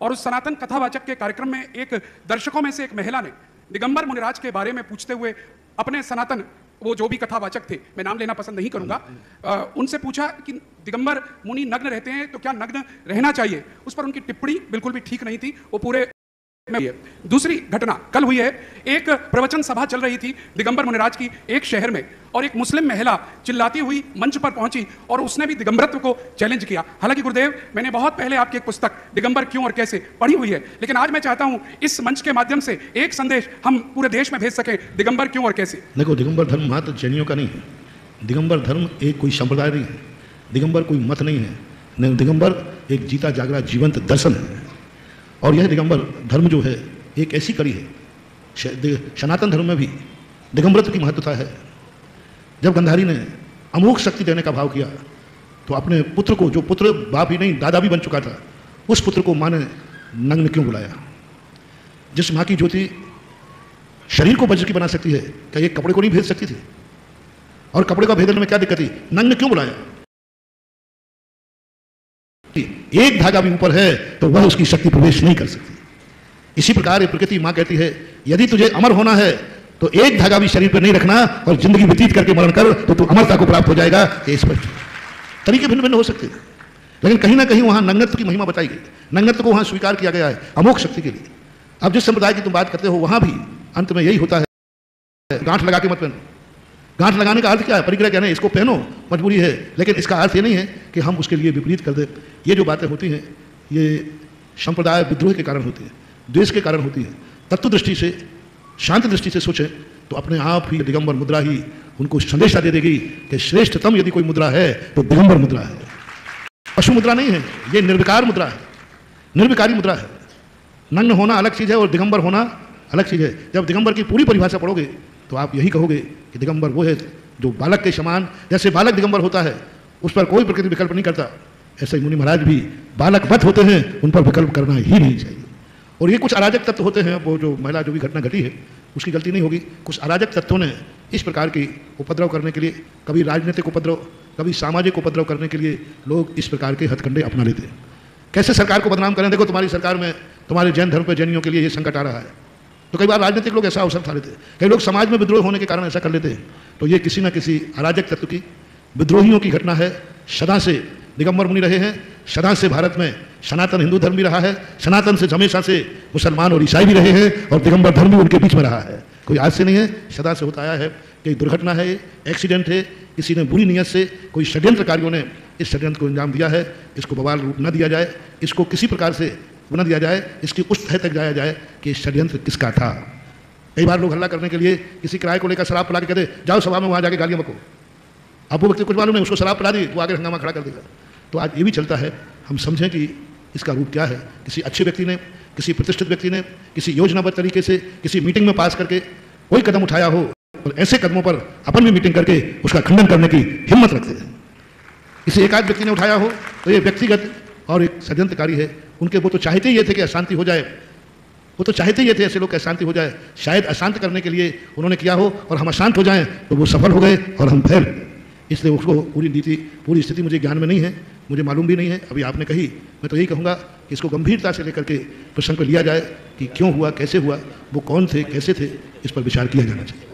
और उस सनातन कथावाचक के कार्यक्रम में एक दर्शकों में से एक महिला ने दिगंबर मुनिराज के बारे में पूछते हुए अपने सनातन, वो जो भी कथावाचक थे, मैं नाम लेना पसंद नहीं करूंगा, उनसे पूछा कि दिगंबर मुनि नग्न रहते हैं तो क्या नग्न रहना चाहिए। उस पर उनकी टिप्पणी बिल्कुल भी ठीक नहीं थी। वो पूरे दूसरी घटना कल हुई है। एक प्रवचन सभा चल रही थी दिगंबर मुनिराज की एक शहर में, और एक मुस्लिम महिला चिल्लाती हुई मंच पर पहुंची और उसने भी दिगंबरत्व को चैलेंज किया। हालांकि गुरुदेव, मैंने बहुत पहले आपकी एक पुस्तक दिगंबर क्यों और कैसे पढ़ी हुई है, लेकिन आज मैं चाहता हूं इस मंच के माध्यम से एक संदेश हम पूरे देश में भेज सकें, दिगंबर क्यों और कैसे। देखो, दिगंबर धर्म मात्र जैनियों का नहीं है। दिगंबर धर्म एक कोई संप्रदाय नहीं है, दिगंबर कोई मत नहीं है। दिगंबर एक जीता जागरा जीवंत दर्शन है। और यह दिगंबर धर्म जो है एक ऐसी कड़ी है, सनातन धर्म में भी दिगंबरत्व की महत्वता है। जब गंधारी ने अमोघ शक्ति देने का भाव किया तो अपने पुत्र को, जो पुत्र बाप ही नहीं दादा भी बन चुका था, उस पुत्र को माँ ने नग्न क्यों बुलाया। जिस माँ की ज्योति शरीर को वज्र की बना सकती है, क्या ये कपड़े को नहीं भेद सकती थी? और कपड़े का भेदने में क्या दिक्कत थी? नग्न क्यों बुलाया? एक धागा भी ऊपर है तो वह उसकी शक्ति प्रवेश नहीं कर सकती। इसी प्रकार प्रकृति मां कहती है, यदि तुझे अमर होना है तो एक धागा भी शरीर पर नहीं रखना और जिंदगी व्यतीत करके मरण कर, तो तू अमरता को प्राप्त हो जाएगा। ये स्पष्ट तरीके भिन्न भिन्न हो सकते हैं, लेकिन कहीं ना कहीं वहां नग्नत्व की महिमा बताई गई। नग्नत्व को वहां स्वीकार किया गया है अमोघ शक्ति के लिए। अब जिस संप्रदाय की तुम बात करते हो, वहां भी अंत में यही होता है, गांठ लगा के मत पहनो। गांठ लगाने का अर्थ क्या है? परिग्रह कहना है, इसको पहनो, मजबूरी है, लेकिन इसका अर्थ ये नहीं है कि हम उसके लिए विपरीत कर दें। ये जो बातें होती हैं ये संप्रदाय विद्रोह के कारण होती है, द्वेष के कारण होती है। तत्व दृष्टि से, शांत दृष्टि से सोचें तो अपने आप ही दिगंबर मुद्रा ही उनको संदेशा दे देगी कि श्रेष्ठतम यदि कोई मुद्रा है तो दिगंबर मुद्रा है। पशु मुद्रा नहीं है, ये निर्विकार मुद्रा है, निर्विकारी मुद्रा है। नग्न होना अलग चीज़ है और दिगंबर होना अलग चीज़ है। जब दिगंबर की पूरी परिभाषा पढ़ोगे तो आप यही कहोगे कि दिगंबर वो है जो बालक के समान, जैसे बालक दिगंबर होता है उस पर कोई प्रकृति विकल्प नहीं करता, ऐसे ही मुनि महाराज भी बालकवत होते हैं, उन पर विकल्प करना ही नहीं चाहिए। और ये कुछ अराजक तत्व होते हैं, वो जो महिला जो भी घटना घटी है उसकी गलती नहीं होगी। कुछ अराजक तत्वों ने इस प्रकार की उपद्रव करने के लिए, कभी राजनीतिक उपद्रव, कभी सामाजिक उपद्रव करने के लिए लोग इस प्रकार के हथकंडे अपना लेते हैं। कैसे सरकार को बदनाम करें? देखो, तुम्हारी सरकार में तुम्हारे जैन धर्म पर जैनियों के लिए ये संकट आ रहा है, तो कई बार राजनीतिक लोग ऐसा अवसर उठा लेते हैं, कई लोग समाज में विद्रोह होने के कारण ऐसा कर लेते हैं। तो ये किसी न किसी अराजक तत्व की, विद्रोहियों की घटना है। सदा से दिगंबर मुनि रहे हैं, सदा से भारत में सनातन हिंदू धर्म भी रहा है, सनातन से हमेशा से मुसलमान और ईसाई भी रहे हैं, और दिगंबर धर्म भी उनके बीच में रहा है। कोई आज से नहीं है, सदा से होता आया है। कि दुर्घटना है, एक्सीडेंट है, किसी ने बुरी नीयत से, कोई षड्यंत्रकारियों ने इस षड्यंत्र को अंजाम दिया है। इसको बवाल रूप न दिया जाए, इसको किसी प्रकार से न दिया जाए, इसकी उस तह तक जाया जाए कि षड्यंत्र किसका था। कई बार लोग हल्ला करने के लिए किसी किराए को लेकर शराब पिला के कहते जाओ सभा में वहाँ जाके गालियाँ बको। अब वो व्यक्ति कुछ मालूम नहीं, उसको शराब पिला दी तो आगे हंगामा खड़ा कर देगा। तो आज ये भी चलता है, हम समझें कि इसका रूप क्या है। किसी अच्छे व्यक्ति ने, किसी प्रतिष्ठित व्यक्ति ने, किसी योजनाबद्ध तरीके से किसी मीटिंग में पास करके कोई कदम उठाया हो, और ऐसे कदमों पर अपन भी मीटिंग करके उसका खंडन करने की हिम्मत रखते हैं। किसी एकाध व्यक्ति ने उठाया हो तो ये व्यक्तिगत और एक षड्यंत्रकारी है। उनके वो तो चाहते ही ये थे कि अशांति हो जाए, वो तो चाहते ही ये थे ऐसे लोग कि अशांति हो जाए। शायद अशांत करने के लिए उन्होंने किया हो और हम अशांत हो जाएं तो वो सफल हो गए और हम फैल। इसलिए उसको पूरी नीति, पूरी स्थिति मुझे ज्ञान में नहीं है, मुझे मालूम भी नहीं है। अभी आपने कही, मैं तो यही कहूँगा कि इसको गंभीरता से लेकर के प्रसंग पर लिया जाए कि क्यों हुआ, कैसे हुआ, वो कौन थे, कैसे थे, इस पर विचार किया जाना चाहिए।